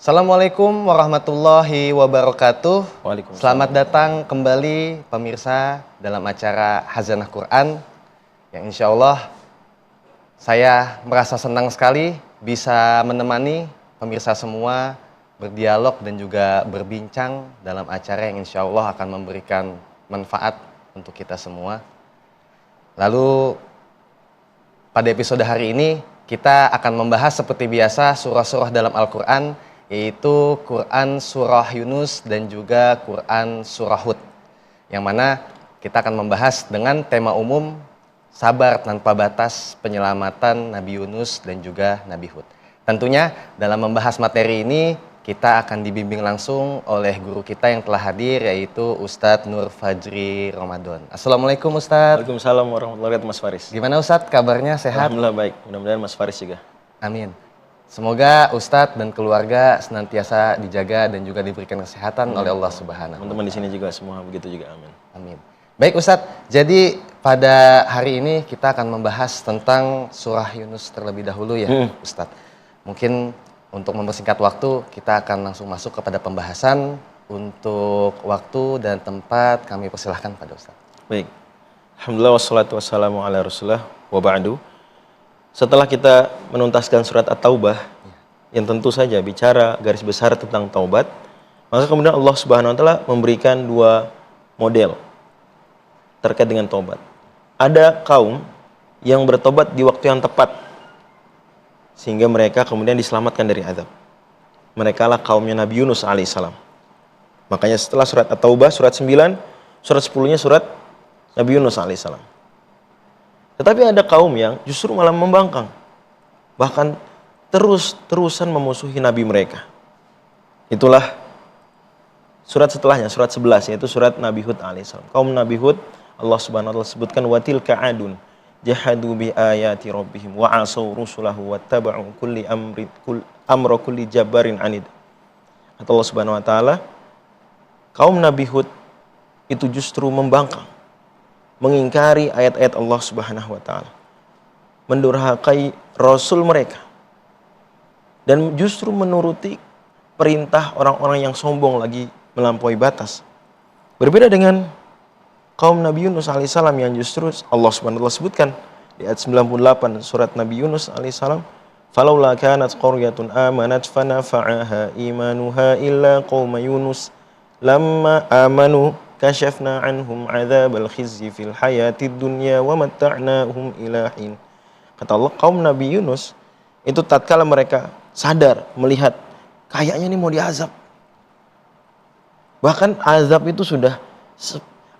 Assalamualaikum warahmatullahi wabarakatuh. Waalaikumsalam. Selamat datang kembali pemirsa dalam acara Hazanah Quran yang insya Allah saya merasa senang sekali bisa menemani pemirsa semua berdialog dan juga berbincang dalam acara yang insya Allah akan memberikan manfaat untuk kita semua. Lalu pada episode hari ini kita akan membahas seperti biasa surah-surah dalam Al-Quran, yaitu Quran Surah Yunus dan juga Quran Surah Hud. Yang mana kita akan membahas dengan tema umum sabar tanpa batas penyelamatan Nabi Yunus dan juga Nabi Hud. Tentunya dalam membahas materi ini kita akan dibimbing langsung oleh guru kita yang telah hadir, yaitu Ustadz Nur Fajri Ramadan. Assalamualaikum Ustadz. Waalaikumsalam warahmatullahi wabarakatuh, Mas Faris. Gimana Ustadz, kabarnya sehat? Alhamdulillah baik, mudah-mudahan Mas Faris juga. Amin. Semoga Ustadz dan keluarga senantiasa dijaga dan juga diberikan kesehatan oleh Allah Subhanahu. Teman-teman di sini juga semua begitu juga, amin. Amin. Baik Ustadz, jadi pada hari ini kita akan membahas tentang surah Yunus terlebih dahulu ya Ustadz. Mungkin untuk mempersingkat waktu, kita akan langsung masuk kepada pembahasan. Untuk waktu dan tempat kami persilahkan pada Ustadz. Baik, alhamdulillah wassalatu wassalamu ala rasulullah wa ba'du. Setelah kita menuntaskan surat At-Taubah, yang tentu saja bicara garis besar tentang taubat, maka kemudian Allah Subhanahu wa taala memberikan dua model terkait dengan taubat. Ada kaum yang bertobat di waktu yang tepat, sehingga mereka kemudian diselamatkan dari azab. Mereka lah kaumnya Nabi Yunus alaihissalam. Makanya setelah surat At-Taubah, surat 9, surat 10-nya surat Nabi Yunus alaihissalam. Tetapi ada kaum yang justru malah membangkang. Bahkan terus-terusan memusuhi Nabi mereka. Itulah surat setelahnya, surat 11, yaitu surat Nabi Hud alaihissalam. Kaum Nabi Hud, Allah Subhanahu wa taala sebutkan watilka adun jahadu bi ayati rabbihim wa asaw rusulahu wattaba'u amra kulli jabbarin anid. Kata Allah Subhanahu wa taala, kaum Nabi Hud itu justru membangkang, mengingkari ayat-ayat Allah Subhanahu wa taala, mendurhakai rasul mereka, dan justru menuruti perintah orang-orang yang sombong lagi melampaui batas. Berbeda dengan kaum Nabi Yunus alaihissalam yang justru Allah Subhanahu wa taala sebutkan di ayat 98 surat Nabi Yunus alaihissalam, falaula kanat qaryatun amanat fanafa'aha imanuha illa qauma Yunus lamma amanu kashafna anhum adzabal khizyi fil hayatid dunya wa matta'nahum ila hin. Kata Allah, kaum Nabi Yunus itu tatkala mereka sadar melihat kayaknya ini mau diazab. Bahkan azab itu sudah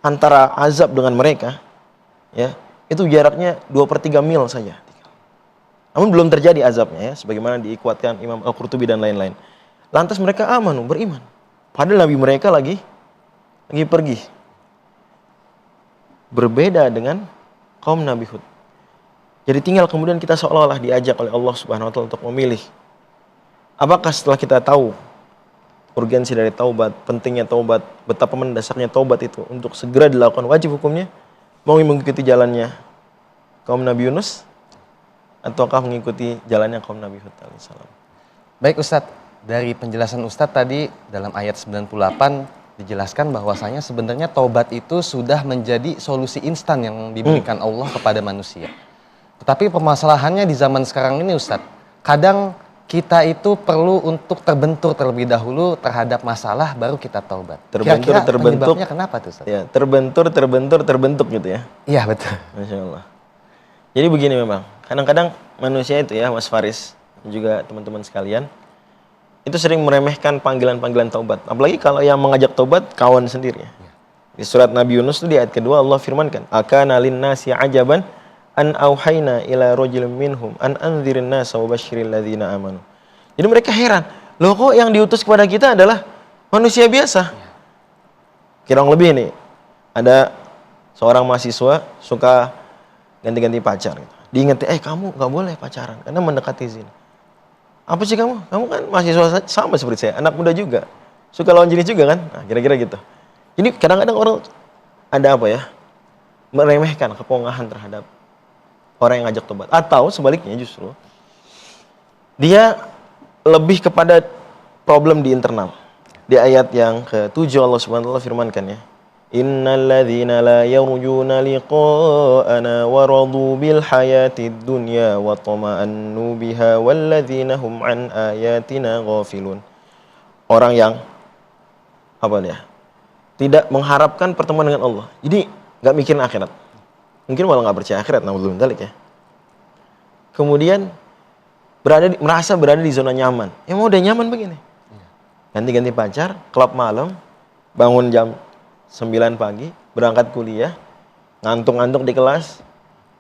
antara azab dengan mereka, ya, itu jaraknya 2/3 mil saja. Namun belum terjadi azabnya, ya, sebagaimana dikuatkan Imam Al-Qurtubi dan lain-lain. Lantas mereka amanu, beriman. Padahal Nabi mereka lagi pergi. Berbeda dengan kaum Nabi Hud. Jadi tinggal kemudian kita seolah-olah diajak oleh Allah Subhanahu wa taala untuk memilih. Apakah setelah kita tahu urgensi dari taubat, pentingnya taubat, betapa mendasarnya taubat itu untuk segera dilakukan wajib hukumnya, mau mengikuti jalannya kaum Nabi Yunus ataukah mengikuti jalannya kaum Nabi Hud alaihissalam? Baik Ustadz, dari penjelasan Ustadz tadi dalam ayat 98 dijelaskan bahwasanya sebenarnya taubat itu sudah menjadi solusi instan yang diberikan Allah kepada manusia. Tetapi permasalahannya di zaman sekarang ini Ustadz, kadang kita itu perlu untuk terbentur terlebih dahulu terhadap masalah baru kita taubat. Terbentur, penyebabnya kenapa tuh Ustadz? Ya, terbentur gitu ya. Iya betul. Masya Allah. Jadi begini memang, kadang-kadang manusia itu ya Mas Faris, juga teman-teman sekalian, itu sering meremehkan panggilan-panggilan taubat. Apalagi kalau yang mengajak taubat kawan sendiri. Di surat Nabi Yunus itu di ayat kedua Allah firmankan, akana linnasi ajaban an auhayna ila rajulin minhum an anzirin nasa wa basyiril ladzina amanu. Jadi mereka heran, loh kok yang diutus kepada kita adalah manusia biasa. Kurang lebih nih, ada seorang mahasiswa suka ganti-ganti pacar gitu. Diingetin, kamu gak boleh pacaran karena mendekati zina. Apa sih kamu? Kamu kan mahasiswa sama seperti saya, anak muda juga. Suka lawan jenis juga kan? Nah, kira-kira gitu. Jadi kadang-kadang orang ada apa ya? Meremehkan kepongahan terhadap orang yang ngajak tobat. Atau sebaliknya justru dia lebih kepada problem di internal. Di ayat yang ke-7 Allah Subhanahu wa taala firmankan ya. Innal ladzina la yarjuna liqa'ana wa radu bil hayatid dunya wa tama'annu biha wal ladzina hum an ayatina ghafilun. Orang yang apa ya? Tidak mengharapkan pertemuan dengan Allah. Jadi nggak mikirin akhirat. Mungkin malah nggak percaya akhirat, namun dzalik ya. Kemudian merasa berada di zona nyaman. Ya mau udah nyaman begini. Ganti-ganti pacar, klub malam, bangun jam 9 pagi, berangkat kuliah, ngantuk-ngantuk di kelas.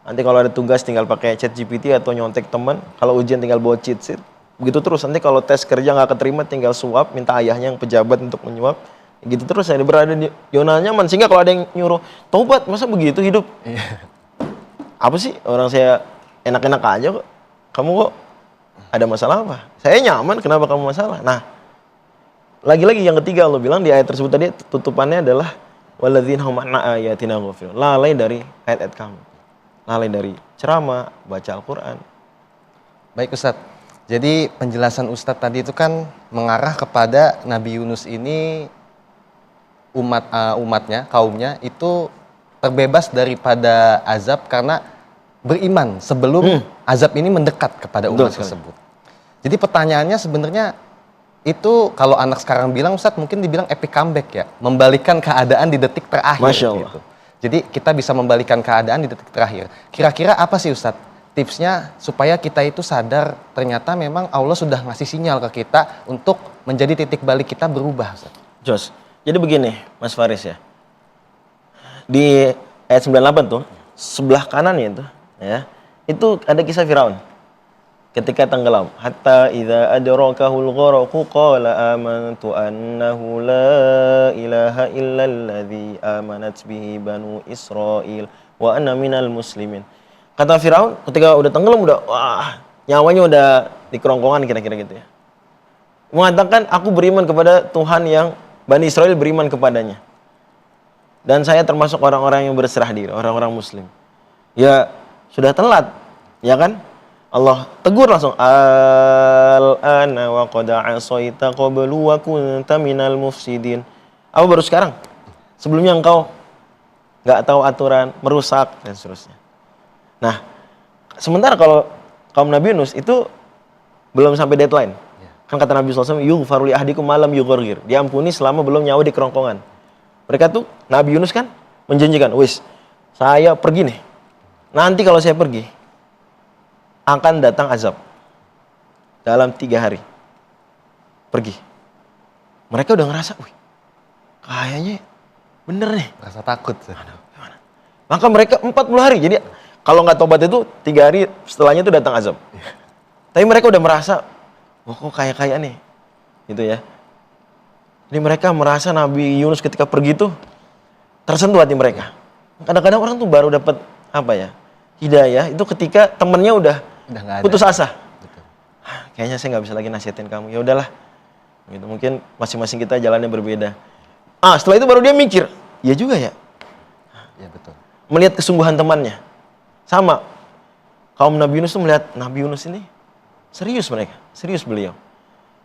Nanti kalau ada tugas tinggal pakai ChatGPT atau nyontek teman. Kalau ujian tinggal bawa cheat sheet. Begitu terus. Nanti kalau tes kerja nggak keterima tinggal suap, minta ayahnya yang pejabat untuk menyuap. Gitu terus saya berada di zona nyaman. Sehingga kalau ada yang nyuruh, taubat, masa begitu hidup? Apa sih, orang saya enak-enak aja kok. Kamu kok ada masalah apa? Saya nyaman, kenapa kamu masalah? Nah, lagi-lagi yang ketiga Allah bilang di ayat tersebut tadi, tutupannya adalah walladzina hum an ayatina ghafilun. Lalai dari ayat-ayat kami. Lalai dari ceramah, baca Al-Qur'an. Baik Ustadz, jadi penjelasan Ustadz tadi itu kan mengarah kepada Nabi Yunus ini umatnya, kaumnya itu terbebas daripada azab karena beriman sebelum azab ini mendekat kepada umat tersebut. Jadi pertanyaannya sebenarnya itu kalau anak sekarang bilang Ustadz mungkin dibilang epic comeback ya, membalikan keadaan di detik terakhir. Masya Allah. Gitu. Jadi kita bisa membalikan keadaan di detik terakhir. Kira-kira apa sih Ustadz tipsnya supaya kita itu sadar ternyata memang Allah sudah ngasih sinyal ke kita untuk menjadi titik balik kita berubah Ustadz? Jos, jadi begini Mas Faris ya. Di ayat 98 tuh, sebelah kanannya itu, ya, itu ada kisah Firaun. Ketika tenggelam, hatta idza adrakahul gharaqu qala amantu annahu la ilaha illalladzi amanat bihi banu Israil wa ana minal muslimin. Kata Firaun ketika udah tenggelam udah wah, nyawanya udah di kerongkongan kira-kira gitu ya. Mengatakan aku beriman kepada Tuhan yang Bani Israel beriman kepadanya. Dan saya termasuk orang-orang yang berserah diri, orang-orang muslim. Ya sudah telat, ya kan? Allah tegur langsung, al-ana wa qad asaita qablu wa kunta minal mufsidin. Apa baru sekarang? Sebelumnya engkau nggak tahu aturan, merusak dan seterusnya. Nah, sementara kalau kaum Nabi Yunus itu belum sampai deadline. Kan kata Nabi SAW, yughfaru li ahdikum malam yughorgir. Diampuni selama belum nyawa di kerongkongan. Mereka tuh, Nabi Yunus kan menjanjikan, wis, saya pergi nih. Nanti kalau saya pergi, akan datang azab. Dalam 3 hari. Pergi. Mereka udah ngerasa, wih, kayaknya bener nih. Rasa takut. Gimana? Maka mereka 40 hari. Jadi kalau nggak tobat itu 3 hari setelahnya itu datang azab. Tapi mereka udah merasa, wah kok kayak nih. Gitu ya. Jadi mereka merasa Nabi Yunus ketika pergi itu tersentuh hati mereka. Kadang-kadang orang tuh baru dapat apa ya, hidayah itu ketika temennya udah putus asa. Betul. Kayaknya saya nggak bisa lagi nasihatin kamu. Ya udahlah. Gitu. Mungkin masing-masing kita jalannya berbeda. Setelah itu baru dia mikir, ya juga ya. Ya betul. Melihat kesungguhan temannya. Sama. Kaum Nabi Yunus tuh melihat Nabi Yunus ini serius mereka, serius beliau.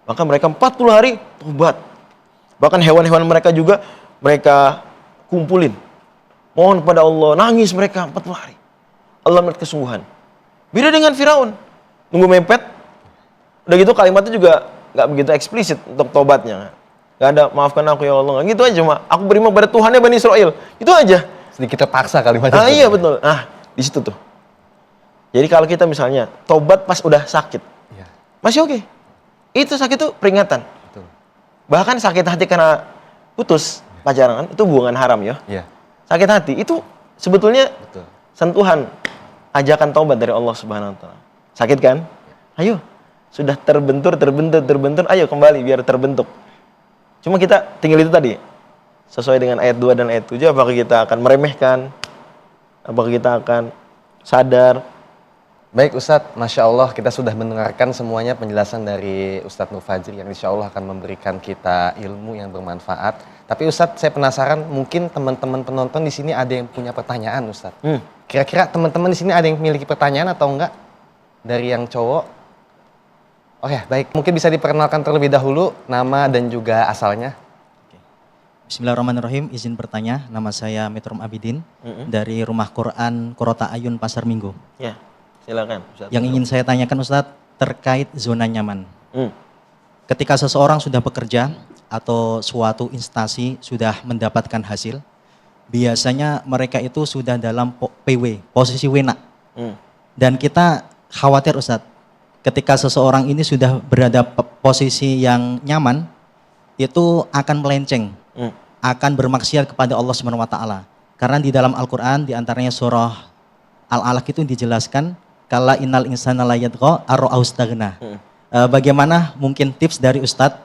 Maka mereka 40 hari tobat. Bahkan hewan-hewan mereka juga mereka kumpulin. Mohon kepada Allah, nangis mereka 40 hari. Allah melihat kesungguhan. Beda dengan Firaun. Nunggu mepet. Udah gitu kalimatnya juga gak begitu eksplisit untuk tobatnya. Gak ada, maafkan aku ya Allah. Gitu aja cuma, aku beriman pada Tuhannya Bani Israel. Itu aja. Sedikit terpaksa kalimatnya. Iya betul. Di situ tuh. Jadi kalau kita misalnya tobat pas udah sakit. Ya. Masih oke. Itu sakit tuh peringatan. Betul. Bahkan sakit hati karena putus pacaran, itu hubungan haram ya. Iya. Sakit hati itu sebetulnya Betul. sentuhan ajakan taubat dari Allah Subhanahu wa taala. Sakit kan? Ayo. Sudah terbentur, ayo kembali biar terbentuk. Cuma kita tinggal itu tadi. Sesuai dengan ayat 2 dan ayat 7, apakah kita akan meremehkan? Apakah kita akan sadar? Baik Ustadz, Masya Allah kita sudah mendengarkan semuanya penjelasan dari Ustadz Nur Fajri yang insya Allah akan memberikan kita ilmu yang bermanfaat. Tapi Ustadz saya penasaran, mungkin teman-teman penonton di sini ada yang punya pertanyaan Ustadz. Kira-kira teman-teman di sini ada yang memiliki pertanyaan atau enggak? Dari yang cowok? Oke, baik. Mungkin bisa diperkenalkan terlebih dahulu nama dan juga asalnya. Bismillahirrahmanirrahim, izin bertanya, nama saya Metrom Abidin dari Rumah Quran Korota Ayun Pasar Minggu. Ya, silakan. Ustaz. Yang ingin saya tanyakan Ustadz terkait zona nyaman. Hmm. Ketika seseorang sudah bekerja atau suatu instansi sudah mendapatkan hasil, biasanya mereka itu sudah dalam PW, posisi wena. Dan kita khawatir Ustadz, ketika seseorang ini sudah berada posisi yang nyaman, itu akan melenceng, akan bermaksiat kepada Allah Subhanahu wa taala. Karena di dalam Al-Qur'an di antaranya surah Al-Alaq itu dijelaskan kala innal insana la yatgha ar-ra'ahu istaghna. Bagaimana mungkin tips dari Ustadz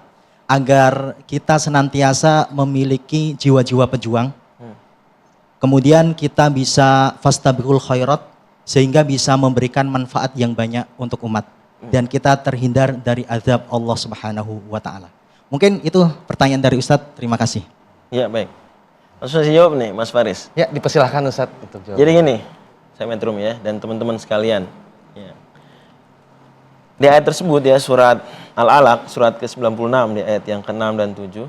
agar kita senantiasa memiliki jiwa-jiwa pejuang, kemudian kita bisa fastabiqul khairat sehingga bisa memberikan manfaat yang banyak untuk umat dan kita terhindar dari azab Allah Subhanahu wa taala. Mungkin itu pertanyaan dari Ustadz. Terima kasih. Ya, baik. Langsung saya jawab nih, Mas Faris. Ya, dipersilahkan Ustadz untuk jawab. Jadi gini, saya Metrum ya, dan teman-teman sekalian. Ya. Di ayat tersebut ya, surat Al-Alaq, surat ke-96 di ayat yang ke-6 dan 7.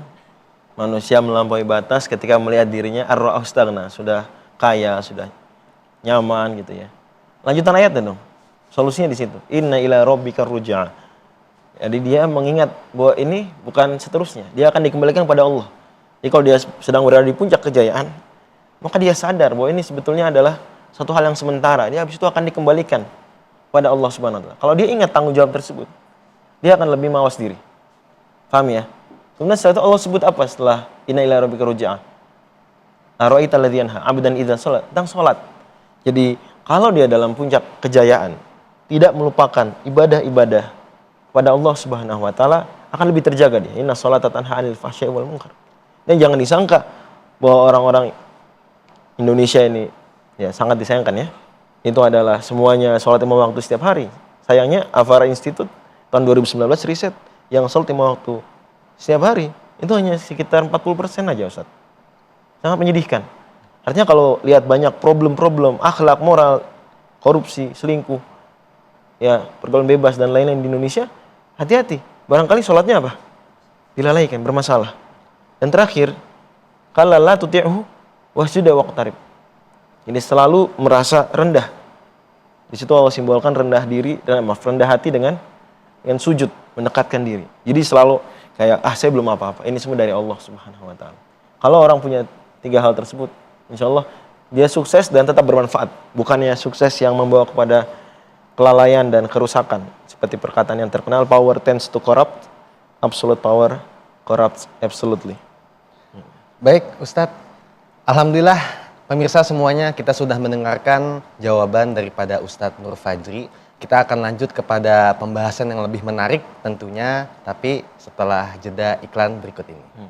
Manusia melampaui batas ketika melihat dirinya ar-ra'ahu istaghna, sudah kaya, sudah nyaman gitu ya. Lanjutan ayatnya dong. Solusinya di situ. Inna ila rabbika ruj'a. Jadi dia mengingat bahwa ini bukan seterusnya. Dia akan dikembalikan kepada Allah. Jadi kalau dia sedang berada di puncak kejayaan, maka dia sadar bahwa ini sebetulnya adalah satu hal yang sementara. Dia habis itu akan dikembalikan pada Allah Subhanahu wa taala. Kalau dia ingat tanggung jawab tersebut, dia akan lebih mawas diri. Paham ya? Kemudian setelah itu Allah sebut apa setelah inna ila rabbika ruj'a? Ara'aita alladzi yanha 'abdan idza shalat, tentang salat. Jadi kalau dia dalam puncak kejayaan, tidak melupakan ibadah-ibadah pada Allah Subhanahu wa taala, akan lebih terjaga dia. Inna sholata tanha 'anil fahsya'i wal munkar. Dan jangan disangka bahwa orang-orang Indonesia ini ya sangat disayangkan ya. Itu adalah semuanya sholat lima waktu setiap hari. Sayangnya Avara Institute tahun 2019 riset yang sholat lima waktu setiap hari itu hanya sekitar 40% aja Ustaz. Sangat menyedihkan. Artinya kalau lihat banyak problem-problem akhlak, moral, korupsi, selingkuh, ya pergaulan bebas dan lain-lain di Indonesia, hati-hati. Barangkali sholatnya apa? Dilalaikan, bermasalah. Dan terakhir, qala la tuti'hu wasjud waqtarib. Ini selalu merasa rendah. Di situ Allah simbolkan rendah diri dan rendah hati dengan sujud, mendekatkan diri. Jadi selalu kayak saya belum apa-apa. Ini semua dari Allah Subhanahu wa taala. Kalau orang punya tiga hal tersebut, insya Allah dia sukses dan tetap bermanfaat. Bukannya sukses yang membawa kepada kelalaian dan kerusakan. Seperti perkataan yang terkenal, power tends to corrupt, absolute power corrupts absolutely. Baik, Ustadz. Alhamdulillah, pemirsa semuanya kita sudah mendengarkan jawaban daripada Ustadz Nur Fajri. Kita akan lanjut kepada pembahasan yang lebih menarik tentunya, tapi setelah jeda iklan berikut ini.